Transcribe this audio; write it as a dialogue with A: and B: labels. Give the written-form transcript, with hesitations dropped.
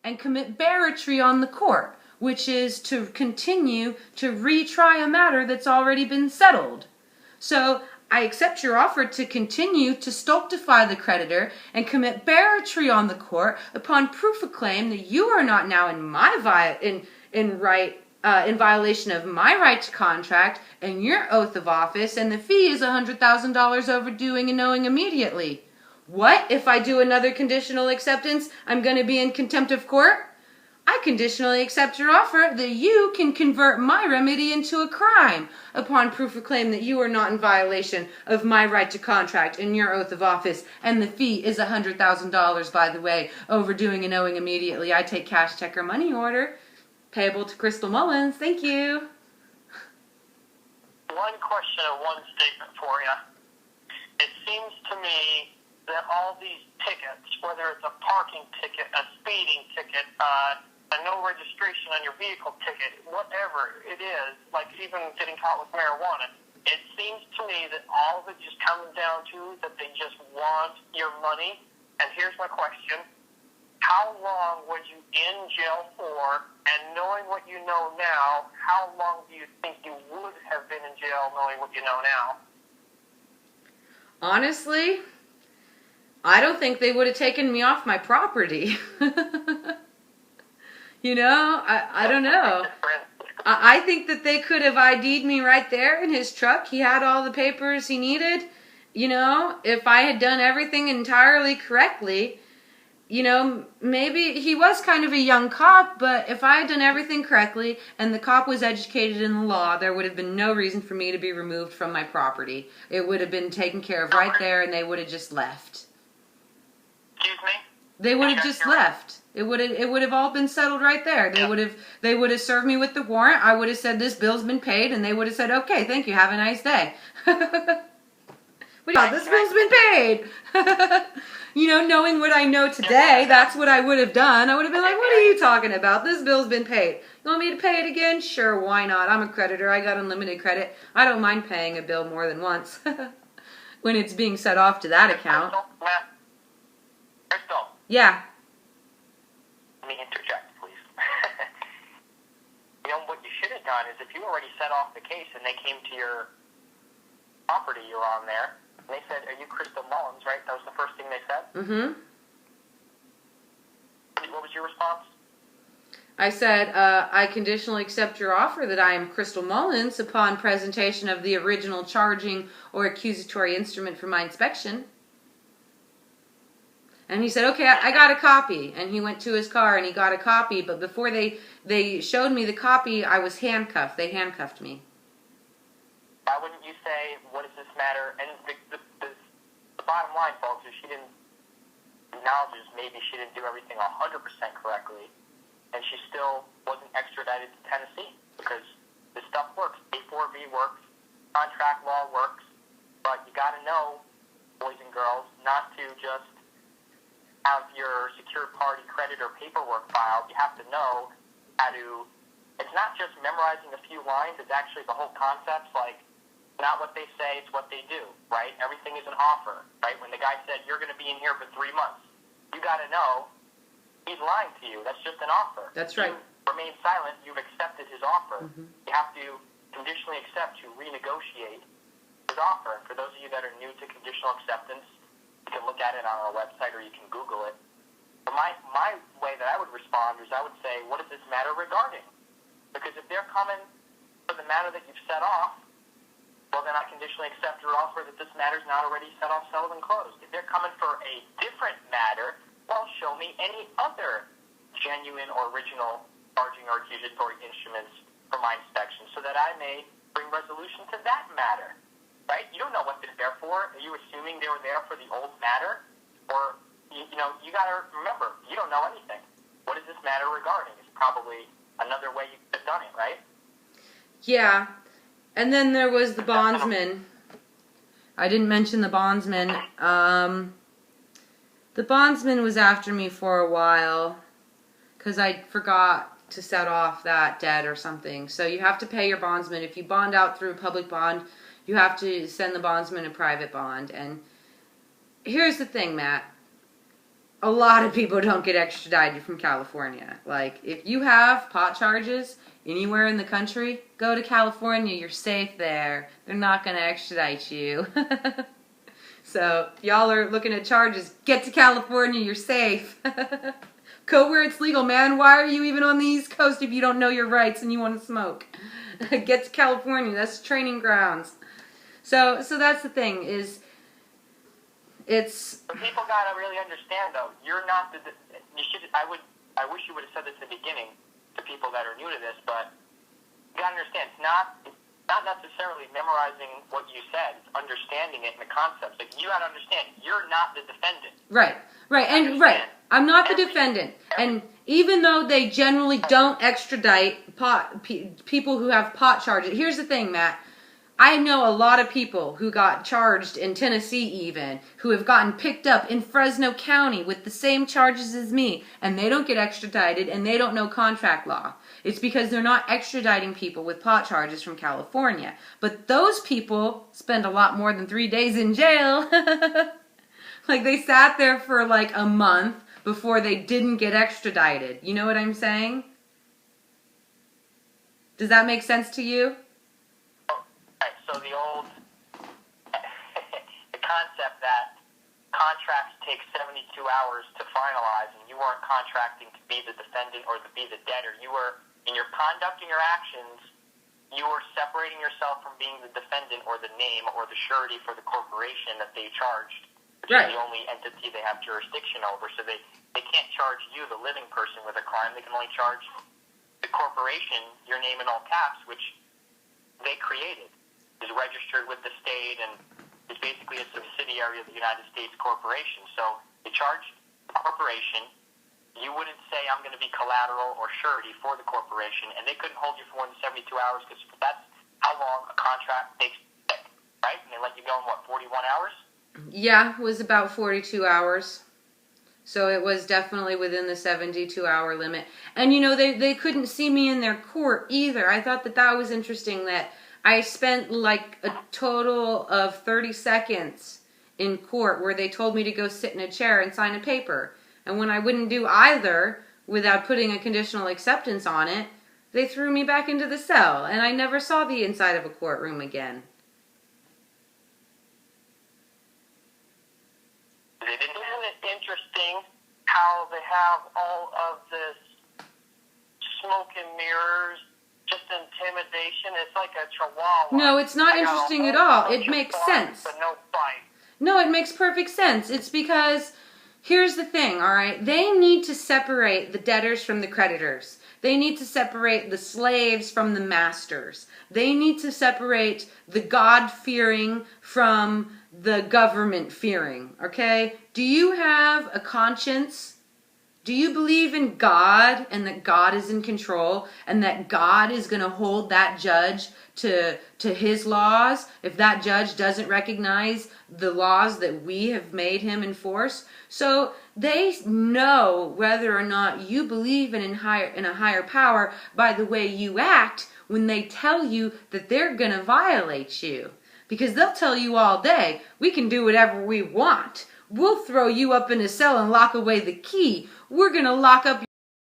A: and commit barratry on the court, which is to continue to retry a matter that's already been settled. So I accept your offer to continue to stultify the creditor and commit barratry on the court upon proof of claim that you are not now in violation of my right to contract and your oath of office, and the fee is $100,000 overdoing and knowing immediately. What if I do another conditional acceptance? I'm going to be in contempt of court? I conditionally accept your offer that you can convert my remedy into a crime upon proof of claim that you are not in violation of my right to contract and your oath of office, and the fee is $100,000, by the way, overdoing and owing immediately. I take cash, check, or money order. Payable to Crystal Mullins. Thank you.
B: One question or one statement for you. It seems to me that all these tickets, whether it's a parking ticket, a speeding ticket, a no registration on your vehicle ticket, whatever it is, like even getting caught with marijuana, it seems to me that all of it just comes down to that they just want your money. And here's my question. How long were you in jail for? And knowing what you know now, how long do you think you would have been in jail knowing what you know now?
A: Honestly, I don't think they would have taken me off my property. You know, I don't know. I think that they could have ID'd me right there in his truck. He had all the papers he needed. You know, if I had done everything entirely correctly, you know, maybe he was kind of a young cop, but if I had done everything correctly and the cop was educated in the law, there would have been no reason for me to be removed from my property. It would have been taken care of right there, and they would have just left.
B: Excuse me?
A: They would have just left. It would have all been settled right there. They would have served me with the warrant. I would have said this bill's been paid, and they would have said, okay, thank you, have a nice day. This bill's been paid. You know, knowing what I know today, that's what I would have done. I would have been like, what are you talking about? This bill's been paid. You want me to pay it again? Sure, why not? I'm a creditor. I got unlimited credit. I don't mind paying a bill more than once when it's being set off to that account.
B: Crystal.
A: Yeah.
B: Let me interject, please. You know, what you should have done is if you already set off the case and they came to your property you're on there, and they said, are you Crystal Mullins, right? That was the first thing they said?
A: Mm-hmm.
B: What was your response?
A: I said, I conditionally accept your offer that I am Crystal Mullins upon presentation of the original charging or accusatory instrument for my inspection. And he said, okay, I got a copy. And he went to his car and he got a copy. But before they showed me the copy, I was handcuffed. They handcuffed me.
B: Why wouldn't you say, what does this matter? And the bottom line, folks, is she didn't acknowledge maybe she didn't do everything 100% correctly. And she still wasn't extradited to Tennessee. Because this stuff works. A4V works. Contract law works. But you got to know, boys and girls, not to just have your secured party credit or paperwork filed. You have to know how to, it's not just memorizing a few lines, it's actually the whole concepts, like, not what they say, it's what they do, right? Everything is an offer, right? When the guy said, you're going to be in here for 3 months, you got to know he's lying to you. That's just an offer.
A: That's right.
B: You remain silent, you've accepted his offer.
A: Mm-hmm.
B: You have to conditionally accept to renegotiate his offer. And for those of you that are new to conditional acceptance, you can look at it on our website or you can Google it. But my way that I would respond is I would say, what does this matter regarding? Because if they're coming for the matter that you've set off, well, then I conditionally accept your offer that this matter is not already set off, settled, and closed. If they're coming for a different matter, well, show me any other genuine or original charging or accusatory instruments for my inspection so that I may bring resolution to that matter. Right? You don't know what they're there for. Are you assuming they were there for the old matter? Or, you know, you got to remember, you don't know anything. What is this matter regarding? It's probably another way you could have done it, right?
A: Yeah. And then there was the bondsman. I didn't mention the bondsman. The bondsman was after me for a while because I forgot to set off that debt or something. So you have to pay your bondsman. If you bond out through a public bond, you have to send the bondsman a private bond. And here's the thing, Matt. a lot of people don't get extradited from California. Like, if you have pot charges anywhere in the country, go to California. You're safe there. They're not going to extradite you. So, if y'all are looking at charges, get to California. You're safe. Go where it's legal, man. Why are you even on the East Coast if you don't know your rights and you want to smoke? Get to California. That's training grounds. So that's the thing, is it's...
B: But people gotta really understand, though, you're not the... I wish you would have said this at the beginning to people that are new to this, but you gotta understand, it's not necessarily memorizing what you said, it's understanding it and the concepts. Like, you gotta understand, you're not the defendant.
A: Right. I'm not the defendant. And even though they generally don't extradite people who have pot charges, here's the thing, Matt. I know a lot of people who got charged in Tennessee even, who have gotten picked up in Fresno County with the same charges as me, and they don't get extradited, and they don't know contract law. It's because they're not extraditing people with pot charges from California. But those people spend a lot more than 3 days in jail. Like, they sat there for like a month before they didn't get extradited. You know what I'm saying? Does that make sense to you?
B: So the old, the concept that contracts take 72 hours to finalize, and you weren't contracting to be the defendant or to be the debtor. You were, in your conduct and your actions, you were separating yourself from being the defendant or the name or the surety for the corporation that they charged, which is the only entity they have jurisdiction over. So they can't charge you, the living person, with a crime. They can only charge the corporation, your name in all caps, which they created, is registered with the state and is basically a subsidiary of the United States corporation. So they charge the corporation. You wouldn't say, I'm going to be collateral or surety for the corporation, and they couldn't hold you for more than 72 hours because that's how long a contract takes, right? And they let you go in, what, 41 hours?
A: Yeah, it was about 42 hours. So it was definitely within the 72-hour limit. And, you know, they couldn't see me in their court either. I thought that was interesting, that I spent like a total of 30 seconds in court where they told me to go sit in a chair and sign a paper. And when I wouldn't do either without putting a conditional acceptance on it, they threw me back into the cell, and I never saw the inside of a courtroom again.
B: Isn't it interesting how they have all of this smoke and mirrors, just intimidation? It's like a chihuahua.
A: No, it's not interesting at all. It makes sense.
B: But no bite.
A: No, it makes perfect sense. It's because, here's the thing, all right? They need to separate the debtors from the creditors. They need to separate the slaves from the masters. They need to separate the God-fearing from the government-fearing, okay? Do you have a conscience? Do you believe in God and that God is in control and that God is going to hold that judge to his laws if that judge doesn't recognize the laws that we have made him enforce? So they know whether or not you believe in a higher power by the way you act when they tell you that they're going to violate you. Because they'll tell you all day, we can do whatever we want. We'll throw you up in a cell and lock away the key. We're going to lock up